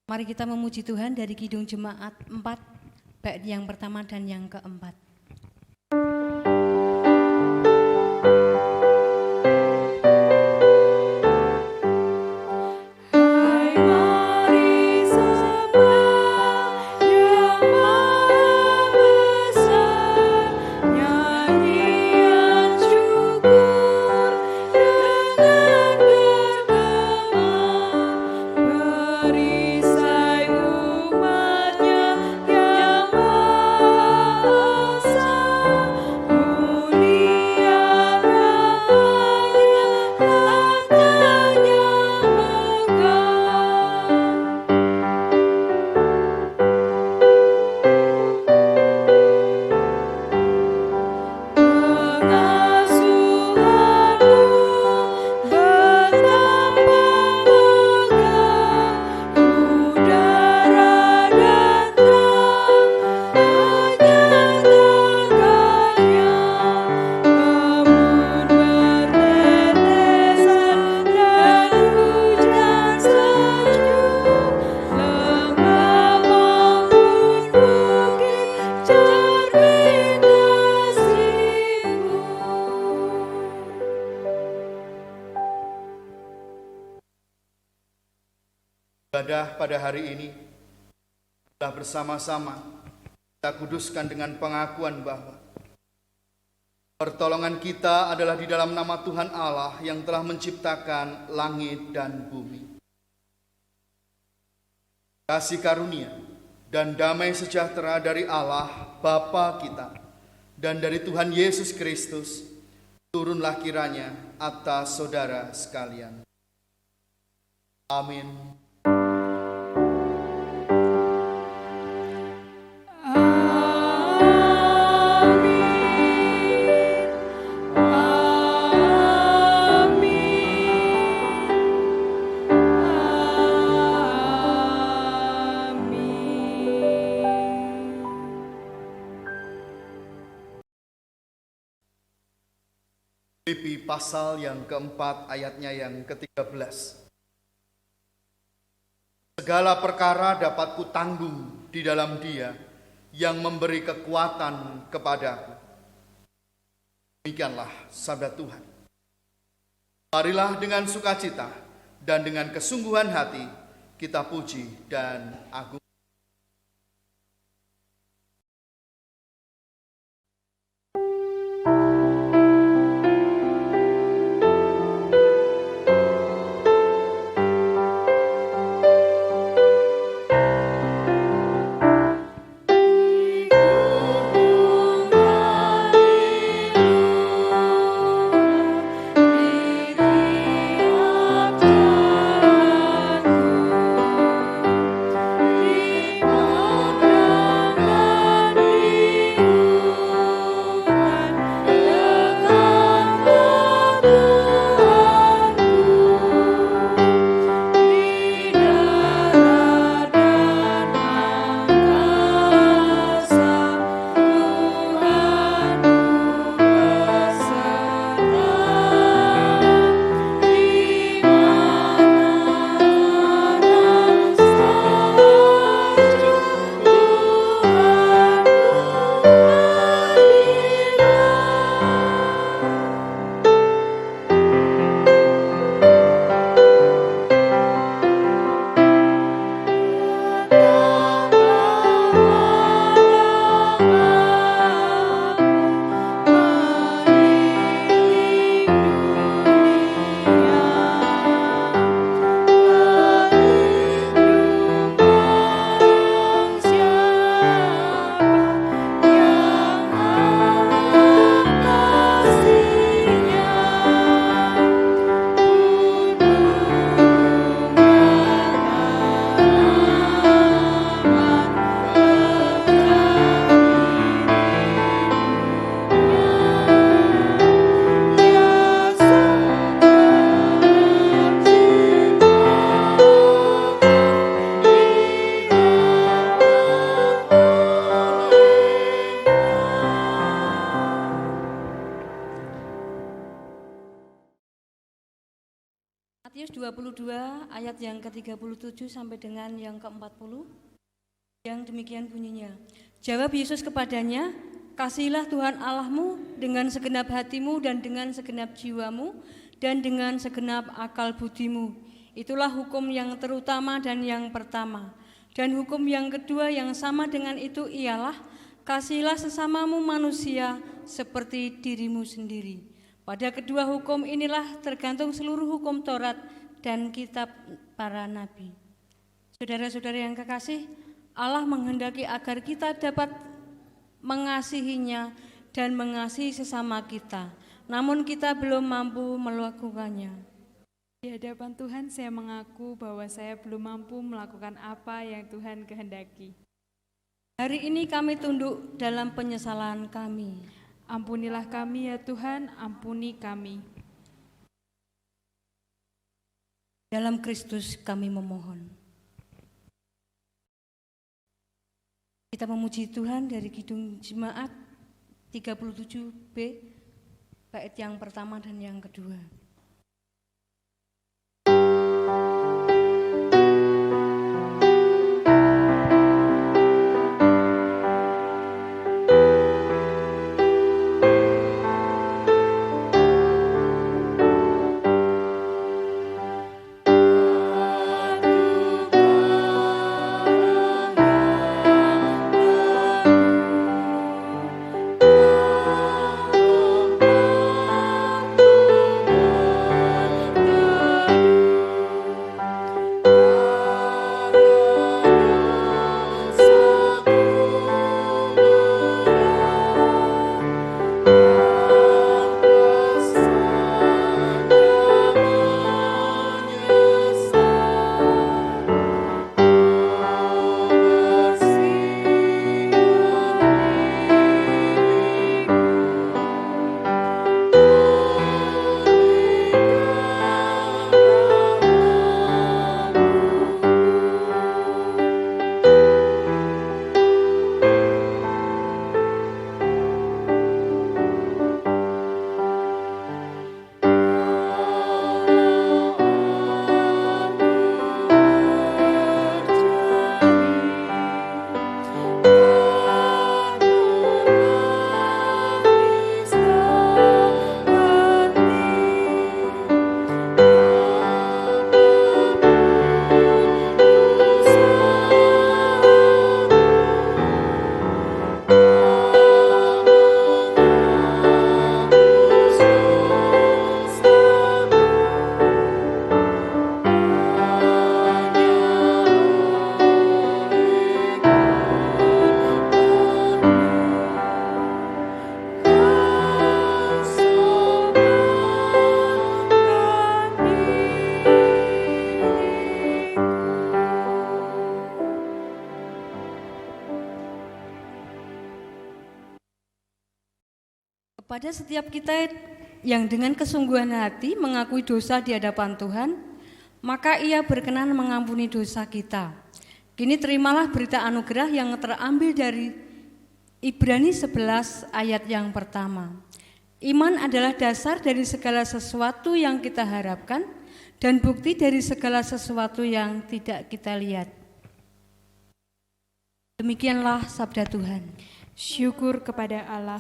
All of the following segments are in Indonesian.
Mari kita memuji Tuhan dari Kidung Jemaat 4, bait yang pertama dan yang keempat. Ibadah pada hari ini telah bersama-sama kita kuduskan dengan pengakuan bahwa pertolongan kita adalah di dalam nama Tuhan Allah yang telah menciptakan langit dan bumi. Kasih karunia dan damai sejahtera dari Allah Bapa kita dan dari Tuhan Yesus Kristus turunlah kiranya atas saudara sekalian. Amin. Filipi pasal yang keempat ayatnya yang ke-13. Segala perkara dapat kutanggung di dalam Dia yang memberi kekuatan kepadaku. Demikianlah sabda Tuhan. Marilah dengan sukacita dan dengan kesungguhan hati kita puji dan agung. Matius 22 ayat yang ke-37 sampai dengan yang ke-40. Yang demikian bunyinya. Jawab Yesus kepadanya, kasihilah Tuhan Allahmu dengan segenap hatimu dan dengan segenap jiwamu dan dengan segenap akal budimu. Itulah hukum yang terutama dan yang pertama. Dan hukum yang kedua yang sama dengan itu ialah, kasihilah sesamamu manusia seperti dirimu sendiri. Pada kedua hukum inilah tergantung seluruh hukum Taurat dan kitab para nabi. Saudara-saudara yang kekasih, Allah menghendaki agar kita dapat mengasihinya dan mengasihi sesama kita. Namun kita belum mampu melakukannya. Di hadapan Tuhan saya mengaku bahwa saya belum mampu melakukan apa yang Tuhan kehendaki. Hari ini kami tunduk dalam penyesalan kami. Ampunilah kami ya Tuhan, ampuni kami. Dalam Kristus kami memohon. Kita memuji Tuhan dari Kidung Jemaat 37B, bait yang pertama dan yang kedua. Kepada setiap kita yang dengan kesungguhan hati mengakui dosa di hadapan Tuhan, maka Ia berkenan mengampuni dosa kita. Kini terimalah berita anugerah yang terambil dari Ibrani 11 ayat yang pertama. Iman adalah dasar dari segala sesuatu yang kita harapkan dan bukti dari segala sesuatu yang tidak kita lihat. Demikianlah sabda Tuhan. Syukur kepada Allah.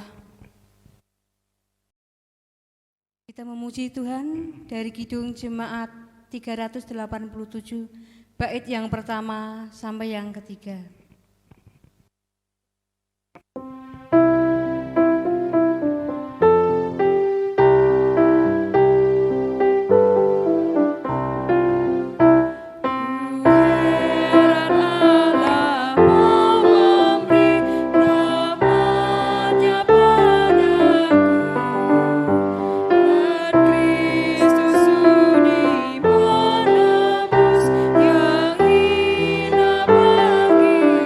Kita memuji Tuhan dari Kidung Jemaat 387, bait yang pertama sampai yang ketiga. Yang hina bagi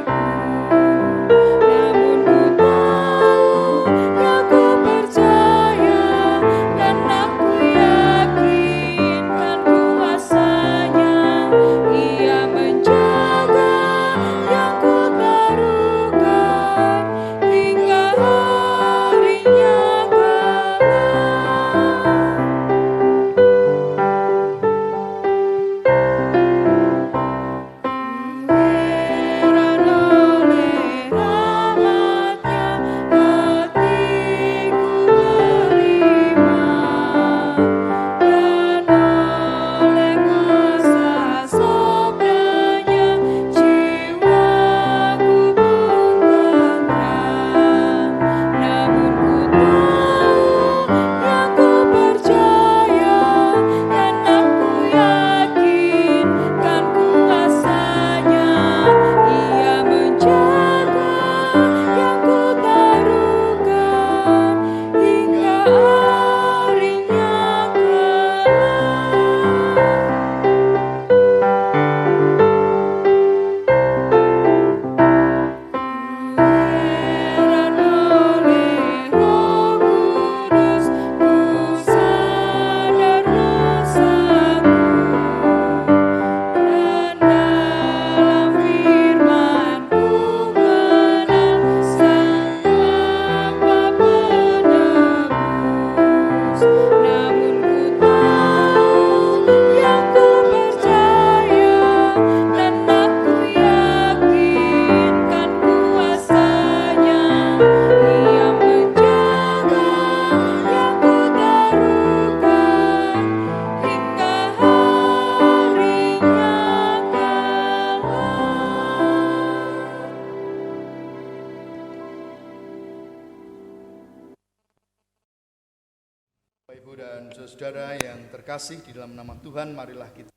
kasih, di dalam nama Tuhan marilah kita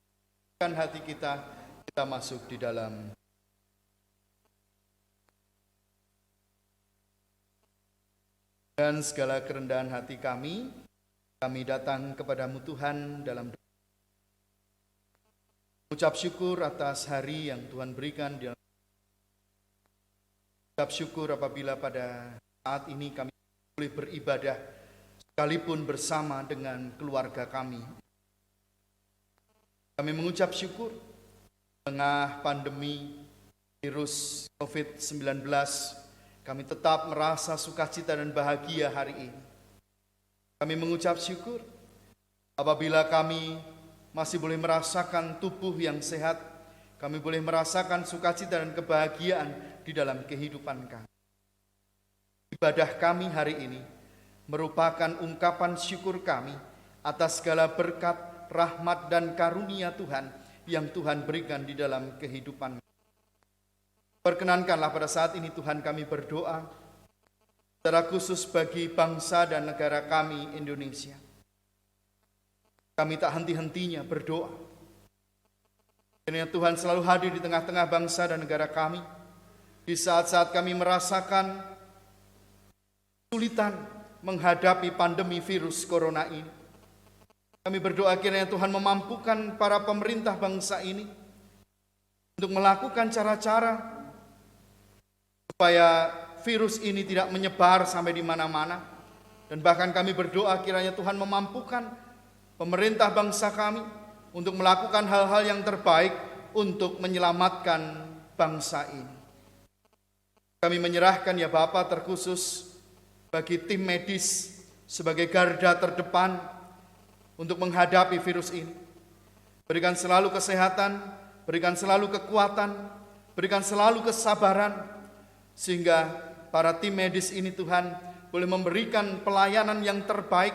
hati kita masuk di dalam dan segala kerendahan hati kami datang kepadamu Tuhan dalam ucap syukur atas hari yang Tuhan berikan, ucap syukur apabila pada saat ini kami boleh beribadah sekalipun bersama dengan keluarga kami. Kami mengucap syukur tengah pandemi virus COVID-19, kami tetap merasa sukacita dan bahagia hari ini. Kami mengucap syukur apabila kami masih boleh merasakan tubuh yang sehat, kami boleh merasakan sukacita dan kebahagiaan di dalam kehidupan kami. Ibadah kami hari ini merupakan ungkapan syukur kami atas segala berkat, rahmat dan karunia Tuhan yang Tuhan berikan di dalam kehidupan. Perkenankanlah pada saat ini Tuhan kami berdoa secara khusus bagi bangsa dan negara kami Indonesia. Kami tak henti-hentinya berdoa. Kiranya Tuhan selalu hadir di tengah-tengah bangsa dan negara kami di saat-saat kami merasakan kesulitan menghadapi pandemi virus corona ini. Kami berdoa kiranya Tuhan memampukan para pemerintah bangsa ini untuk melakukan cara-cara supaya virus ini tidak menyebar sampai di mana-mana. Dan bahkan kami berdoa kiranya Tuhan memampukan pemerintah bangsa kami untuk melakukan hal-hal yang terbaik untuk menyelamatkan bangsa ini. Kami menyerahkan ya Bapa terkhusus bagi tim medis sebagai garda terdepan untuk menghadapi virus ini. Berikan selalu kesehatan, berikan selalu kekuatan, berikan selalu kesabaran, sehingga para tim medis ini Tuhan boleh memberikan pelayanan yang terbaik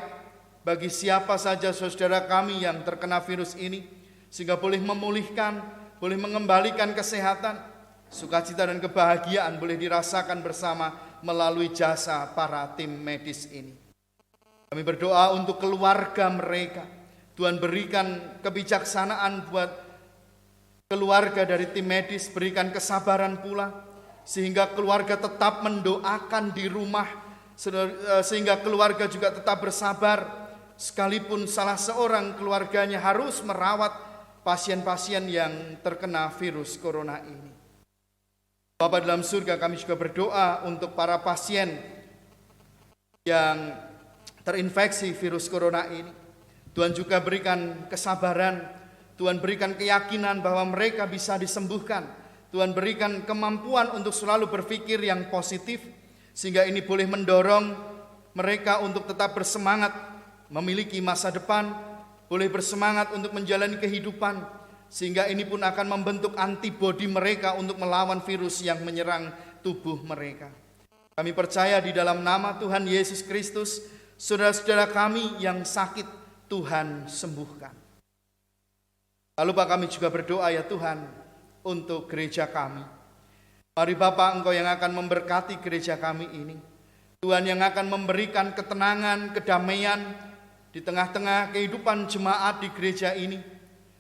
bagi siapa saja saudara kami yang terkena virus ini, sehingga boleh memulihkan, boleh mengembalikan kesehatan, sukacita dan kebahagiaan boleh dirasakan bersama melalui jasa para tim medis ini. Kami berdoa untuk keluarga mereka. Tuhan berikan kebijaksanaan buat keluarga dari tim medis, berikan kesabaran pula, sehingga keluarga tetap mendoakan di rumah, sehingga keluarga juga tetap bersabar, sekalipun salah seorang keluarganya harus merawat pasien-pasien yang terkena virus corona ini. Bapa dalam surga, kami juga berdoa untuk para pasien yang terinfeksi virus corona ini. Tuhan juga berikan kesabaran, Tuhan berikan keyakinan bahwa mereka bisa disembuhkan. Tuhan berikan kemampuan untuk selalu berpikir yang positif, sehingga ini boleh mendorong mereka untuk tetap bersemangat memiliki masa depan, boleh bersemangat untuk menjalani kehidupan, sehingga ini pun akan membentuk antibodi mereka untuk melawan virus yang menyerang tubuh mereka. Kami percaya di dalam nama Tuhan Yesus Kristus, saudara-saudara kami yang sakit Tuhan sembuhkan. Lalu Pak, kami juga berdoa ya Tuhan untuk gereja kami. Mari Bapak, Engkau yang akan memberkati gereja kami ini. Tuhan yang akan memberikan ketenangan, kedamaian di tengah-tengah kehidupan jemaat di gereja ini,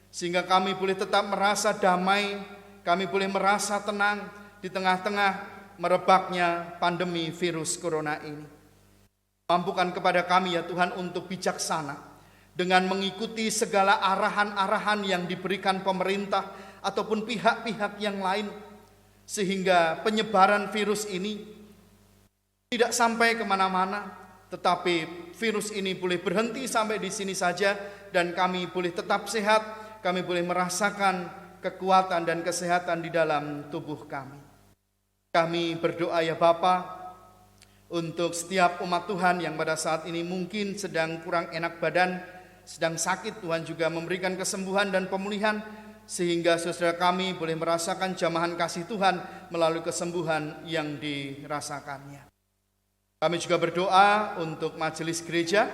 sehingga kami boleh tetap merasa damai, kami boleh merasa tenang di tengah-tengah merebaknya pandemi virus corona ini. Mampukan kepada kami ya Tuhan untuk bijaksana dengan mengikuti segala arahan-arahan yang diberikan pemerintah ataupun pihak-pihak yang lain, sehingga penyebaran virus ini tidak sampai kemana-mana, tetapi virus ini boleh berhenti sampai di sini saja, dan kami boleh tetap sehat, kami boleh merasakan kekuatan dan kesehatan di dalam tubuh kami. Kami berdoa ya Bapa untuk setiap umat Tuhan yang pada saat ini mungkin sedang kurang enak badan, sedang sakit. Tuhan juga memberikan kesembuhan dan pemulihan, sehingga saudara kami boleh merasakan jamahan kasih Tuhan melalui kesembuhan yang dirasakannya. Kami juga berdoa untuk majelis gereja,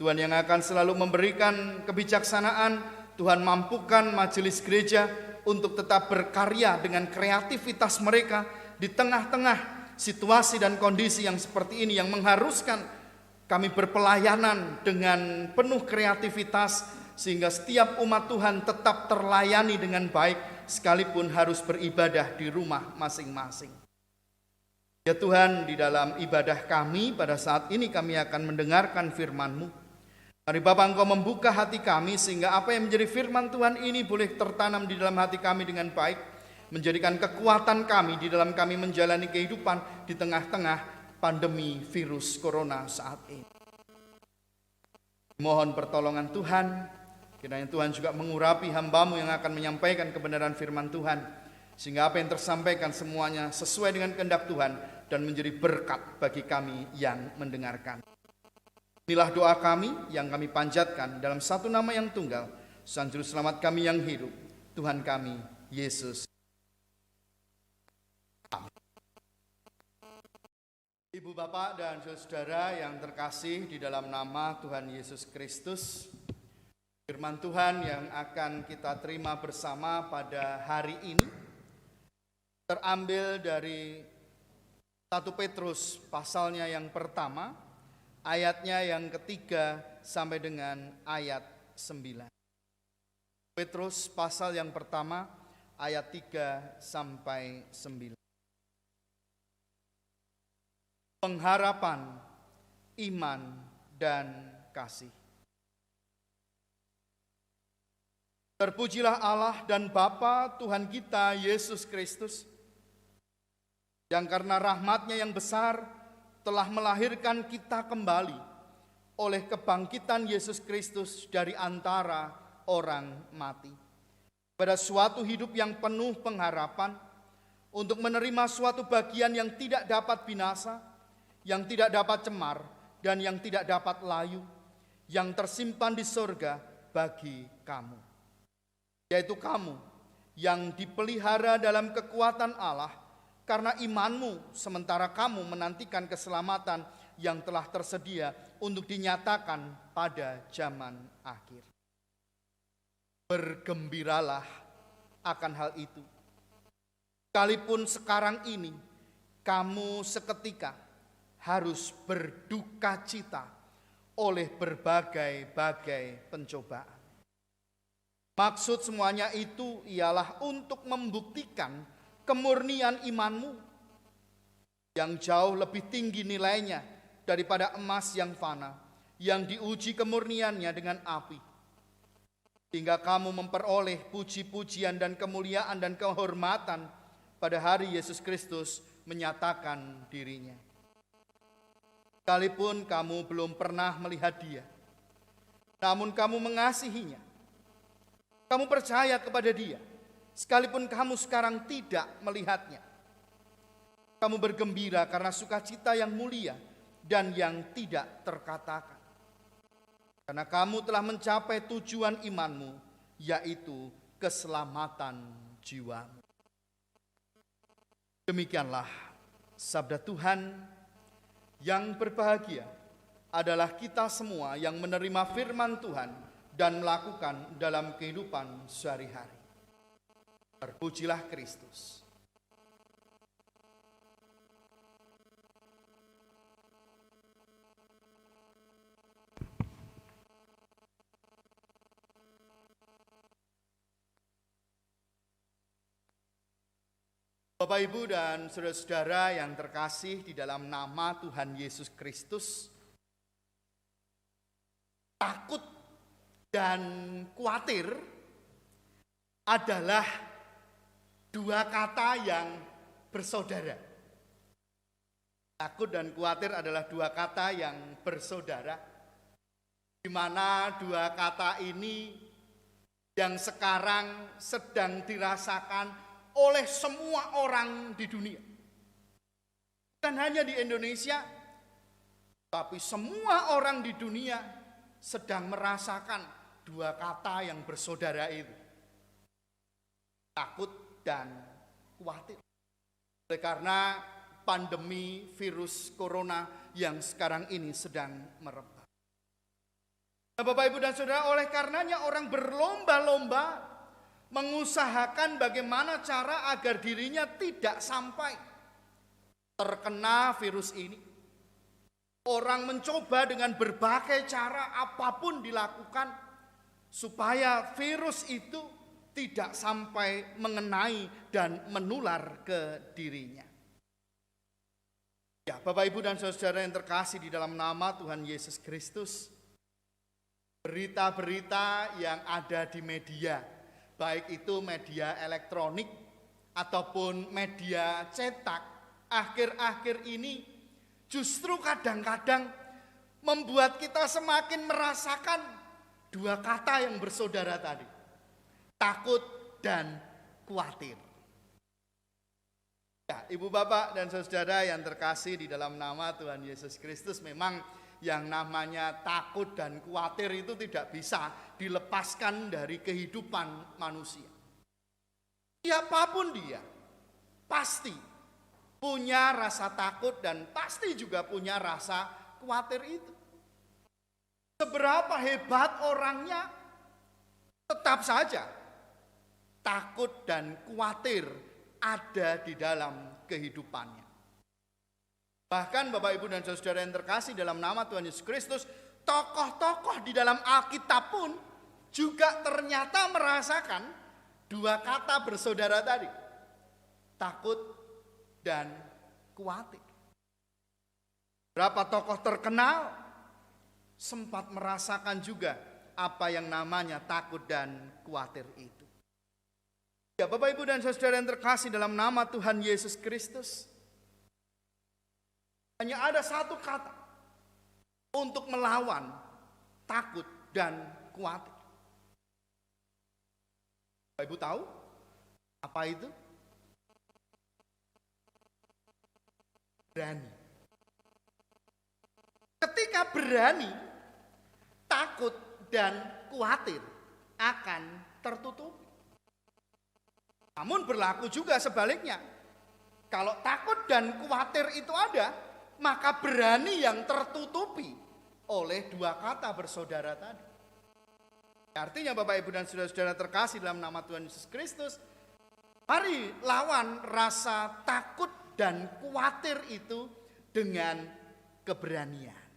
Tuhan yang akan selalu memberikan kebijaksanaan. Tuhan mampukan majelis gereja untuk tetap berkarya dengan kreativitas mereka di tengah-tengah situasi dan kondisi yang seperti ini, yang mengharuskan kami berpelayanan dengan penuh kreativitas, sehingga setiap umat Tuhan tetap terlayani dengan baik sekalipun harus beribadah di rumah masing-masing. Ya Tuhan, di dalam ibadah kami pada saat ini kami akan mendengarkan firman-Mu. Mari Bapa, Engkau membuka hati kami sehingga apa yang menjadi firman Tuhan ini boleh tertanam di dalam hati kami dengan baik, menjadikan kekuatan kami di dalam kami menjalani kehidupan di tengah-tengah pandemi virus corona saat ini. Mohon pertolongan Tuhan, kiranya Tuhan juga mengurapi hamba-Mu yang akan menyampaikan kebenaran firman Tuhan, sehingga apa yang tersampaikan semuanya sesuai dengan kehendak Tuhan dan menjadi berkat bagi kami yang mendengarkan. Inilah doa kami yang kami panjatkan dalam satu nama yang tunggal, Sang Juru Selamat kami yang hidup, Tuhan kami, Yesus. Amin. Ibu bapak dan saudara yang terkasih di dalam nama Tuhan Yesus Kristus, firman Tuhan yang akan kita terima bersama pada hari ini terambil dari 1 Petrus pasalnya yang pertama, ayatnya yang ketiga sampai dengan ayat 9. Petrus pasal yang pertama, ayat 3 sampai 9. Pengharapan, iman, dan kasih. Terpujilah Allah dan Bapa Tuhan kita Yesus Kristus, yang karena rahmat-Nya yang besar telah melahirkan kita kembali oleh kebangkitan Yesus Kristus dari antara orang mati, pada suatu hidup yang penuh pengharapan, untuk menerima suatu bagian yang tidak dapat binasa, yang tidak dapat cemar, dan yang tidak dapat layu, yang tersimpan di surga bagi kamu, yaitu kamu yang dipelihara dalam kekuatan Allah karena imanmu, sementara kamu menantikan keselamatan yang telah tersedia untuk dinyatakan pada zaman akhir. Bergembiralah akan hal itu. Sekalipun sekarang ini kamu seketika harus berduka cita oleh berbagai-bagai pencobaan. Maksud semuanya itu ialah untuk membuktikan kemurnian imanmu yang jauh lebih tinggi nilainya daripada emas yang fana, yang diuji kemurniannya dengan api, hingga kamu memperoleh puji-pujian dan kemuliaan dan kehormatan pada hari Yesus Kristus menyatakan dirinya. Sekalipun kamu belum pernah melihat Dia, namun kamu mengasihinya, kamu percaya kepada Dia, sekalipun kamu sekarang tidak melihatnya. Kamu bergembira karena sukacita yang mulia dan yang tidak terkatakan, karena kamu telah mencapai tujuan imanmu, yaitu keselamatan jiwamu. Demikianlah sabda Tuhan. Yang berbahagia adalah kita semua yang menerima firman Tuhan dan melakukan dalam kehidupan sehari-hari. Terpujilah Kristus. Bapak, Ibu, dan saudara-saudara yang terkasih di dalam nama Tuhan Yesus Kristus, takut dan khawatir adalah dua kata yang bersaudara. Takut dan khawatir adalah dua kata yang bersaudara, di mana dua kata ini yang sekarang sedang dirasakan oleh semua orang di dunia. Bukan hanya di Indonesia, tapi semua orang di dunia sedang merasakan dua kata yang bersaudara itu. Takut dan khawatir. Oleh karena pandemi virus corona yang sekarang ini sedang merebak. Nah, Bapak, Ibu, dan Saudara, oleh karenanya orang berlomba-lomba mengusahakan bagaimana cara agar dirinya tidak sampai terkena virus ini. Orang mencoba dengan berbagai cara apapun dilakukan supaya virus itu tidak sampai mengenai dan menular ke dirinya. Ya, Bapak, Ibu, dan saudara yang terkasih di dalam nama Tuhan Yesus Kristus, berita-berita yang ada di media, baik itu media elektronik ataupun media cetak, akhir-akhir ini justru kadang-kadang membuat kita semakin merasakan dua kata yang bersaudara tadi, takut dan khawatir. Ya, Ibu, Bapak, dan saudara yang terkasih di dalam nama Tuhan Yesus Kristus, memang yang namanya takut dan khawatir itu tidak bisa dilepaskan dari kehidupan manusia. Siapapun dia, pasti punya rasa takut dan pasti juga punya rasa khawatir itu. Seberapa hebat orangnya, tetap saja takut dan khawatir ada di dalam kehidupannya. Bahkan Bapak, Ibu, dan saudara yang terkasih dalam nama Tuhan Yesus Kristus, tokoh-tokoh di dalam Alkitab pun juga ternyata merasakan dua kata bersaudara tadi, takut dan khawatir. Berapa tokoh terkenal sempat merasakan juga apa yang namanya takut dan khawatir itu. Ya, Bapak, Ibu, dan saudara yang terkasih dalam nama Tuhan Yesus Kristus, hanya ada satu kata untuk melawan takut dan khawatir. Bapak, Ibu tahu apa itu? Berani. Ketika berani, takut dan khawatir akan tertutup. Namun berlaku juga sebaliknya. Kalau takut dan khawatir itu ada, maka berani yang tertutupi oleh dua kata bersaudara tadi. Artinya Bapak, Ibu, dan saudara-saudara terkasih dalam nama Tuhan Yesus Kristus, mari lawan rasa takut dan khawatir itu dengan keberanian.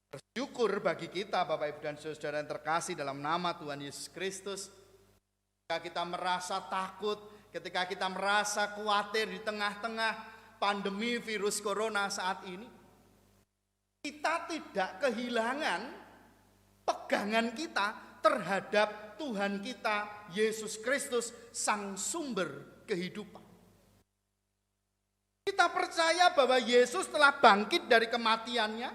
Bersyukur bagi kita Bapak, Ibu, dan saudara yang terkasih dalam nama Tuhan Yesus Kristus, ketika kita merasa takut, ketika kita merasa khawatir di tengah-tengah pandemi virus corona saat ini, kita tidak kehilangan pegangan kita terhadap Tuhan kita Yesus Kristus, Sang Sumber kehidupan. Kita percaya bahwa Yesus telah bangkit dari kematiannya,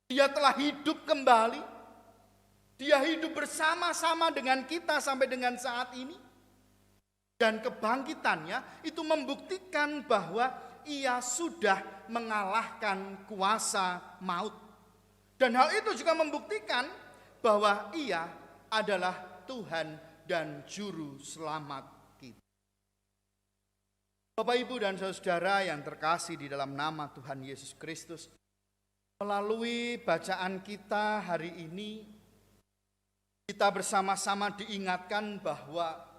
Dia telah hidup kembali, Dia hidup bersama-sama dengan kita sampai dengan saat ini. Dan kebangkitannya itu membuktikan bahwa Ia sudah mengalahkan kuasa maut. Dan hal itu juga membuktikan bahwa Ia adalah Tuhan dan Juru Selamat kita. Bapak, Ibu, dan saudara yang terkasih di dalam nama Tuhan Yesus Kristus, melalui bacaan kita hari ini, kita bersama-sama diingatkan bahwa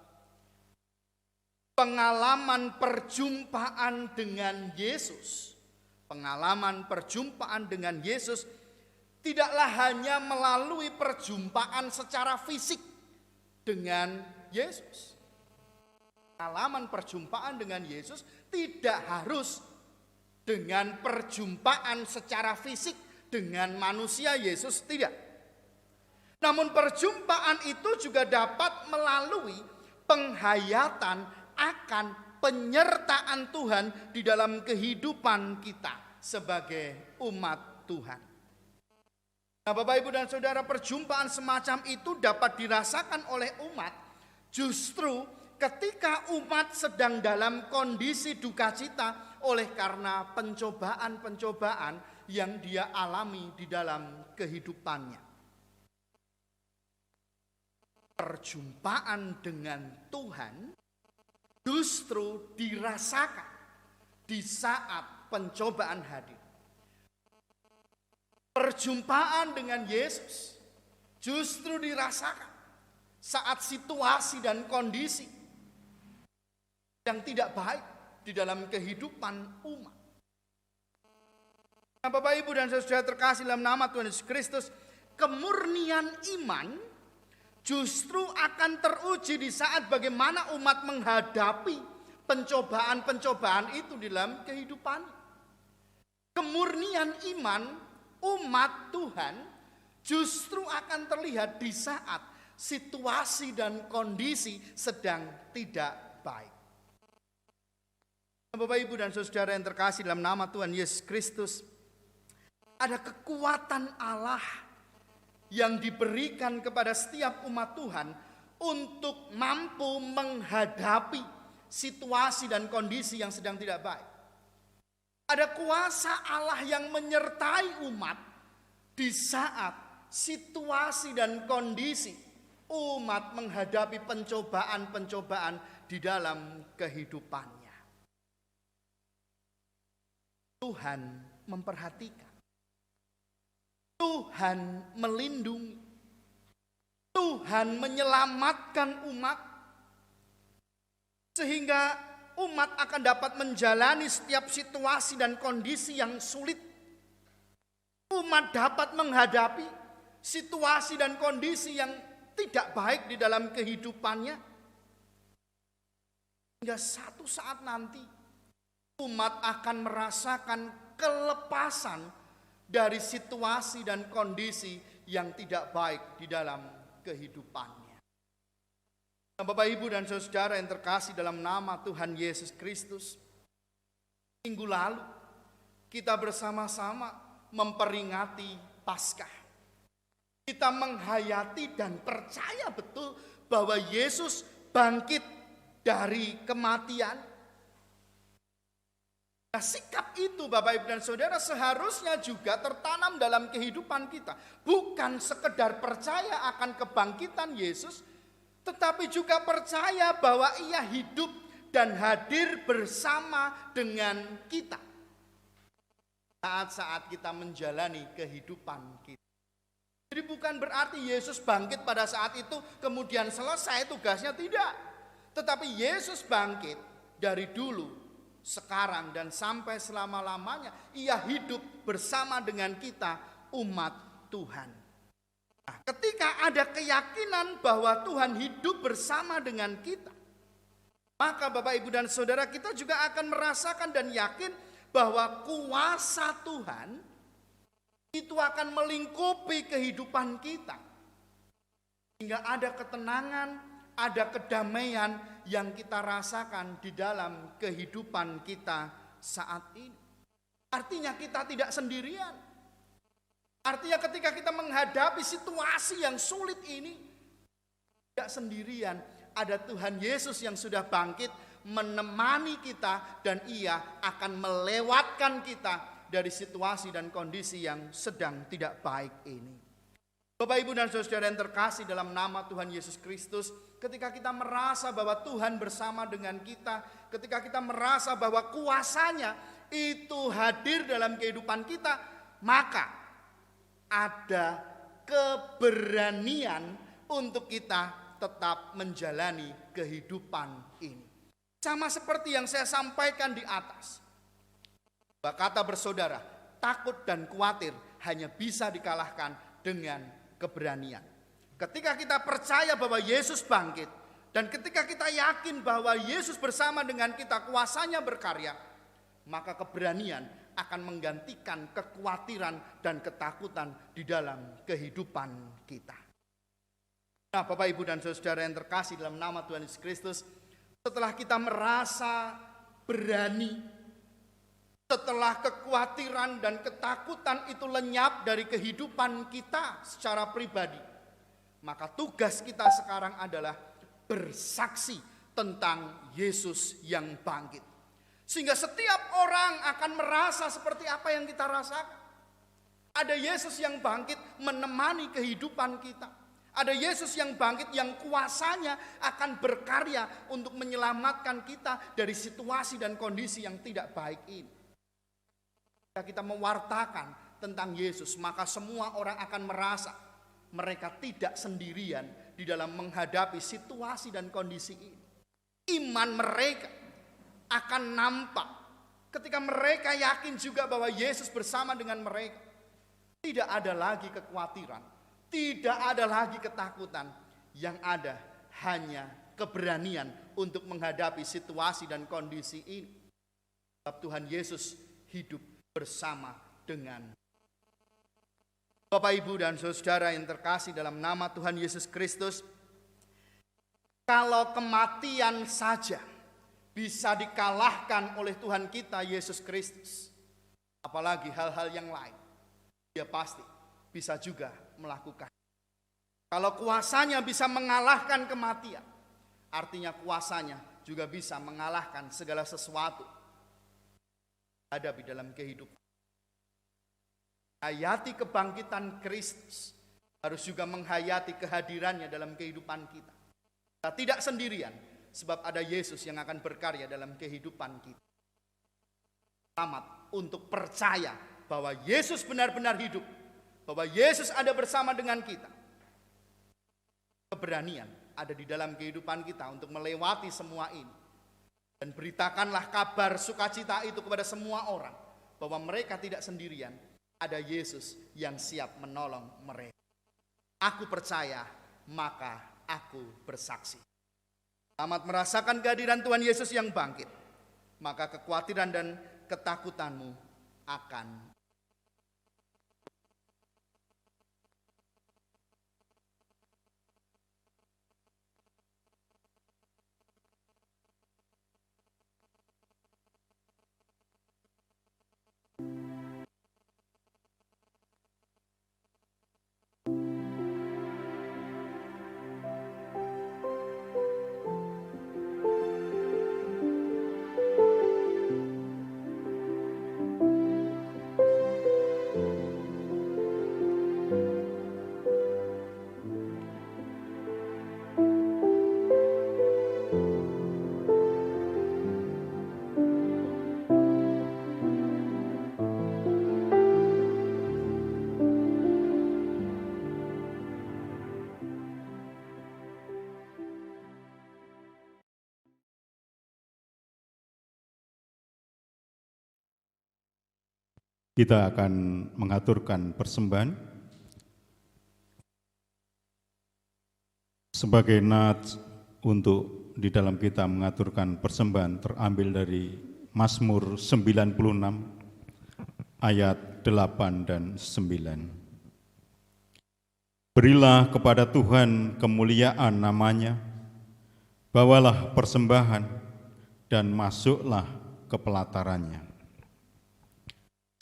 pengalaman perjumpaan dengan Yesus, pengalaman perjumpaan dengan Yesus tidaklah hanya melalui perjumpaan secara fisik dengan Yesus. Pengalaman perjumpaan dengan Yesus tidak harus dengan perjumpaan secara fisik dengan manusia Yesus, tidak. Namun perjumpaan itu juga dapat melalui penghayatan akan penyertaan Tuhan di dalam kehidupan kita sebagai umat Tuhan. Nah, Bapak, Ibu, dan saudara, perjumpaan semacam itu dapat dirasakan oleh umat justru ketika umat sedang dalam kondisi duka cita oleh karena pencobaan-pencobaan yang dia alami di dalam kehidupannya. Perjumpaan dengan Tuhan justru dirasakan di saat pencobaan hadir. Perjumpaan dengan Yesus justru dirasakan saat situasi dan kondisi yang tidak baik di dalam kehidupan umat. Nah, Bapak, Ibu, dan saudara terkasih dalam nama Tuhan Yesus Kristus, kemurnian iman justru akan teruji di saat bagaimana umat menghadapi pencobaan-pencobaan itu di dalam kehidupan. Kemurnian iman umat Tuhan justru akan terlihat di saat situasi dan kondisi sedang tidak baik. Bapak, Ibu, dan saudara yang terkasih dalam nama Tuhan Yesus Kristus, ada kekuatan Allah yang diberikan kepada setiap umat Tuhan untuk mampu menghadapi situasi dan kondisi yang sedang tidak baik. Ada kuasa Allah yang menyertai umat di saat situasi dan kondisi umat menghadapi pencobaan-pencobaan di dalam kehidupannya. Tuhan memperhatikan. Tuhan melindungi. Tuhan menyelamatkan umat. Sehingga umat akan dapat menjalani setiap situasi dan kondisi yang sulit. Umat dapat menghadapi situasi dan kondisi yang tidak baik di dalam kehidupannya. Hingga satu saat nanti umat akan merasakan kelepasan dari situasi dan kondisi yang tidak baik di dalam kehidupannya. Bapak, Ibu, dan saudara yang terkasih dalam nama Tuhan Yesus Kristus, minggu lalu kita bersama-sama memperingati Paskah. Kita menghayati dan percaya betul bahwa Yesus bangkit dari kematian. Nah, sikap itu Bapak, Ibu, dan saudara seharusnya juga tertanam dalam kehidupan kita. Bukan sekedar percaya akan kebangkitan Yesus, tetapi juga percaya bahwa ia hidup dan hadir bersama dengan kita saat-saat kita menjalani kehidupan kita. Jadi bukan berarti Yesus bangkit pada saat itu kemudian selesai tugasnya, tidak. Tetapi Yesus bangkit dari dulu, sekarang, dan sampai selama-lamanya. Ia hidup bersama dengan kita, umat Tuhan. Nah, ketika ada keyakinan bahwa Tuhan hidup bersama dengan kita, maka Bapak, Ibu, dan saudara, kita juga akan merasakan dan yakin bahwa kuasa Tuhan itu akan melingkupi kehidupan kita. Sehingga ada ketenangan, ada kedamaian yang kita rasakan di dalam kehidupan kita saat ini. Artinya kita tidak sendirian. Artinya ketika kita menghadapi situasi yang sulit ini, tidak sendirian. Ada Tuhan Yesus yang sudah bangkit menemani kita, dan ia akan melewatkan kita dari situasi dan kondisi yang sedang tidak baik ini. Bapak, Ibu, dan saudara yang terkasih dalam nama Tuhan Yesus Kristus, ketika kita merasa bahwa Tuhan bersama dengan kita, ketika kita merasa bahwa kuasanya itu hadir dalam kehidupan kita, maka ada keberanian untuk kita tetap menjalani kehidupan ini. Sama seperti yang saya sampaikan di atas. Kata bersaudara, takut dan khawatir hanya bisa dikalahkan dengan keberanian. Ketika kita percaya bahwa Yesus bangkit, dan ketika kita yakin bahwa Yesus bersama dengan kita, kuasanya berkarya, maka keberanian akan menggantikan kekhawatiran dan ketakutan di dalam kehidupan kita. Nah, Bapak, Ibu, dan saudara yang terkasih dalam nama Tuhan Yesus Kristus, setelah kita merasa berani, setelah kekhawatiran dan ketakutan itu lenyap dari kehidupan kita secara pribadi, maka tugas kita sekarang adalah bersaksi tentang Yesus yang bangkit. Sehingga setiap orang akan merasa seperti apa yang kita rasakan. Ada Yesus yang bangkit menemani kehidupan kita. Ada Yesus yang bangkit yang kuasanya akan berkarya untuk menyelamatkan kita dari situasi dan kondisi yang tidak baik ini. Jika kita mewartakan tentang Yesus, maka semua orang akan merasa mereka tidak sendirian di dalam menghadapi situasi dan kondisi ini. Iman mereka akan nampak ketika mereka yakin juga bahwa Yesus bersama dengan mereka. Tidak ada lagi kekhawatiran, Tidak ada lagi ketakutan, yang ada hanya keberanian untuk menghadapi situasi dan kondisi ini. Sebab Tuhan Yesus hidup bersama dengan. Bapak, Ibu, dan saudara yang terkasih dalam nama Tuhan Yesus Kristus, kalau kematian saja bisa dikalahkan oleh Tuhan kita Yesus Kristus, apalagi hal-hal yang lain, Dia pasti bisa juga melakukan. Kalau kuasanya bisa mengalahkan kematian, artinya kuasanya juga bisa mengalahkan segala sesuatu hadapi dalam kehidupan. Hayati kebangkitan Kristus harus juga menghayati kehadirannya dalam kehidupan kita. Kita tidak sendirian, sebab ada Yesus yang akan berkarya dalam kehidupan kita. Selamat untuk percaya bahwa Yesus benar-benar hidup, bahwa Yesus ada bersama dengan kita. Keberanian ada di dalam kehidupan kita untuk melewati semua ini. Dan beritakanlah kabar sukacita itu kepada semua orang, bahwa mereka tidak sendirian, ada Yesus yang siap menolong mereka. Aku percaya, maka aku bersaksi. Selamat merasakan kehadiran Tuhan Yesus yang bangkit, maka kekhawatiran dan ketakutanmu akan Kita akan mengaturkan persembahan sebagai nats untuk di dalam kita mengaturkan persembahan terambil dari Mazmur 96 ayat 8 dan 9. Berilah kepada Tuhan kemuliaan namanya, bawalah persembahan dan masuklah ke pelatarannya.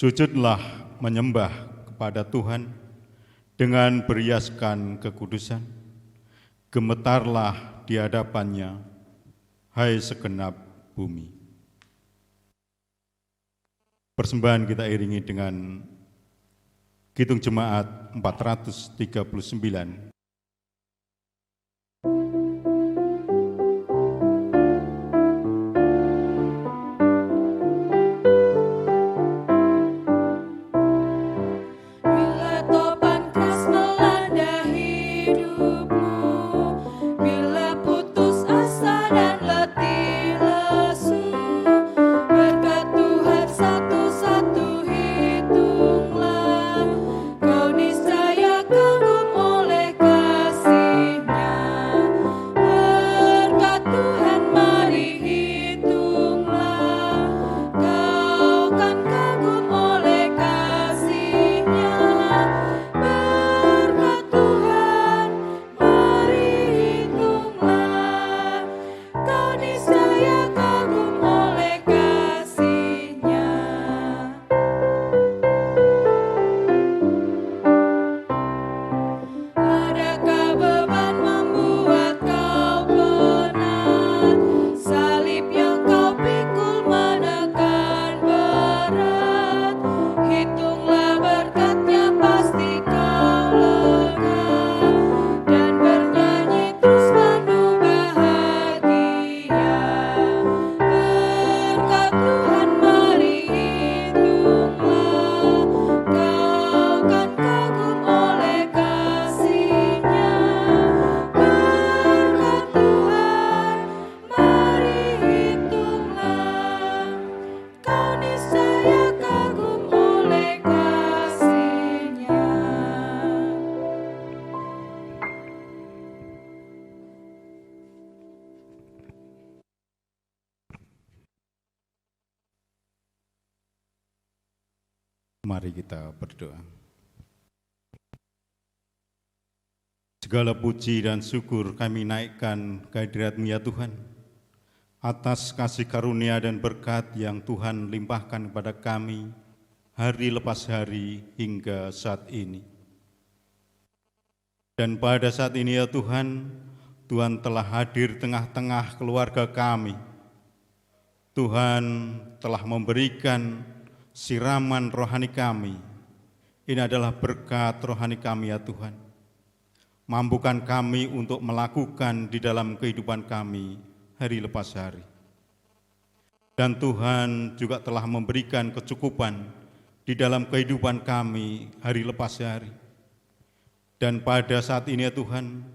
Sujudlah menyembah kepada Tuhan dengan berhiaskan kekudusan. Gemetarlah di hadapannya, hai segenap bumi. Persembahan kita iringi dengan Kidung Jemaat 439. Kau niscaya kagum oleh Mari kita berdoa. Segala puji dan syukur kami naikkan kehadirat-Mu ya Tuhan, atas kasih karunia dan berkat yang Tuhan limpahkan kepada kami hari lepas hari hingga saat ini. Dan pada saat ini ya Tuhan, Tuhan telah hadir tengah-tengah keluarga kami. Tuhan telah memberikan siraman rohani kami. Ini adalah berkat rohani kami ya Tuhan. Mampukan kami untuk melakukan di dalam kehidupan kami hari lepas hari. Dan Tuhan juga telah memberikan kecukupan di dalam kehidupan kami hari lepas hari. Dan pada saat ini ya Tuhan,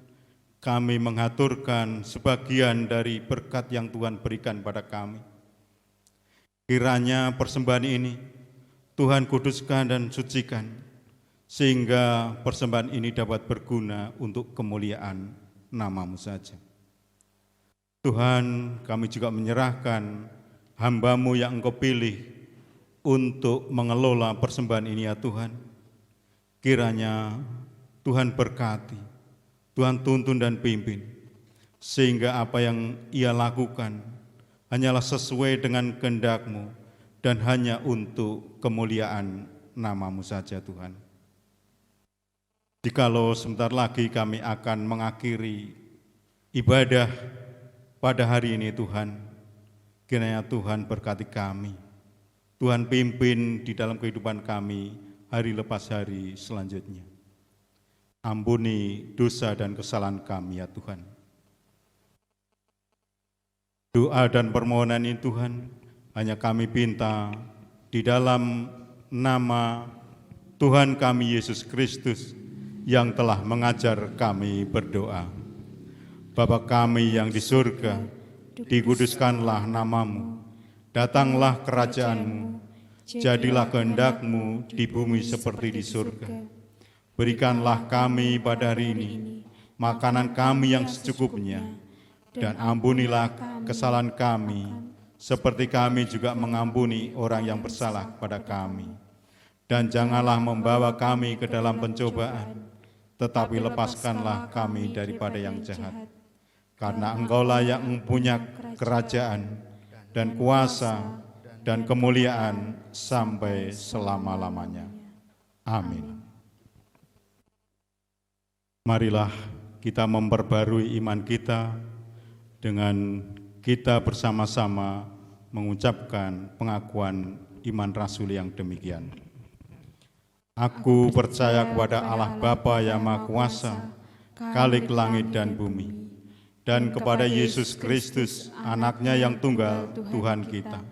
kami mengaturkan sebagian dari berkat yang Tuhan berikan pada kami. Kiranya persembahan ini Tuhan kuduskan dan sucikan, sehingga persembahan ini dapat berguna untuk kemuliaan nama-Mu saja. Tuhan, kami juga menyerahkan hamba-Mu yang Engkau pilih untuk mengelola persembahan ini ya Tuhan. Kiranya Tuhan berkati, Tuhan tuntun dan pimpin, sehingga apa yang ia lakukan hanyalah sesuai dengan kehendak-Mu dan hanya untuk kemuliaan nama-Mu saja Tuhan. Jikalau sebentar lagi kami akan mengakhiri ibadah pada hari ini Tuhan, kiranya Tuhan berkati kami, Tuhan pimpin di dalam kehidupan kami hari lepas hari selanjutnya. Ampuni dosa dan kesalahan kami ya Tuhan. Doa dan permohonan ini Tuhan, hanya kami pinta di dalam nama Tuhan kami Yesus Kristus yang telah mengajar kami berdoa. Bapa kami yang di surga, dikuduskanlah nama-Mu, datanglah kerajaan-Mu, jadilah kehendak-Mu di bumi seperti di surga. Berikanlah kami pada hari ini makanan kami yang secukupnya, dan ampunilah kesalahan kami, seperti kami juga mengampuni orang yang bersalah pada kami. Dan janganlah membawa kami ke dalam pencobaan, tetapi lepaskanlah kami daripada yang jahat. Karena Engkaulah yang mempunyai kerajaan dan kuasa dan kemuliaan sampai selama-lamanya. Amin. Marilah kita memperbarui iman kita dengan kita bersama-sama mengucapkan pengakuan iman rasul yang demikian. Aku percaya kepada Allah Bapa yang Maha Kuasa, Khalik langit dan bumi, dan kepada Yesus Kristus, Anaknya yang tunggal, Tuhan kita,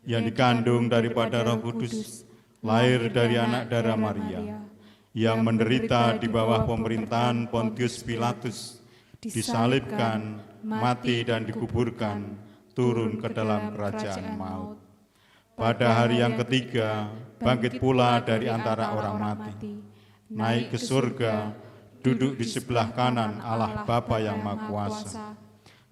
yang dikandung daripada Roh Kudus, lahir dari anak darah Maria, yang menderita di bawah pemerintahan Pontius Pilatus, disalibkan, mati dan dikuburkan, turun ke dalam kerajaan maut. Pada hari yang ketiga, bangkit pula dari antara orang mati, naik ke surga, duduk di sebelah kanan Allah Bapa yang Maha Kuasa,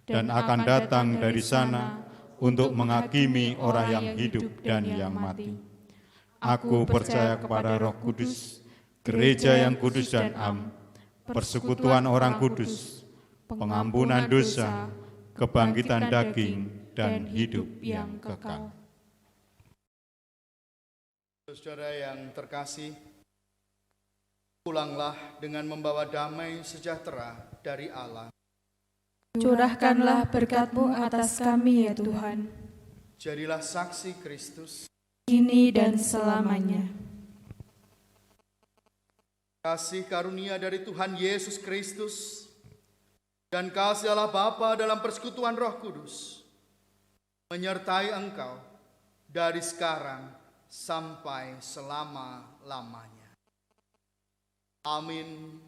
dan akan datang dari sana untuk menghakimi orang yang hidup dan yang mati. Aku percaya kepada Roh Kudus, gereja yang kudus dan am, persekutuan orang kudus, pengampunan dosa, kebangkitan daging, dan hidup yang kekal. Saudara yang terkasih, pulanglah dengan membawa damai sejahtera dari Allah. Curahkanlah berkat-Mu atas kami ya Tuhan, Jadilah saksi Kristus. kini dan selamanya. Kasih karunia dari Tuhan Yesus Kristus dan kasih Allah Bapa dalam persekutuan Roh Kudus menyertai engkau dari sekarang sampai selama-lamanya. Amin.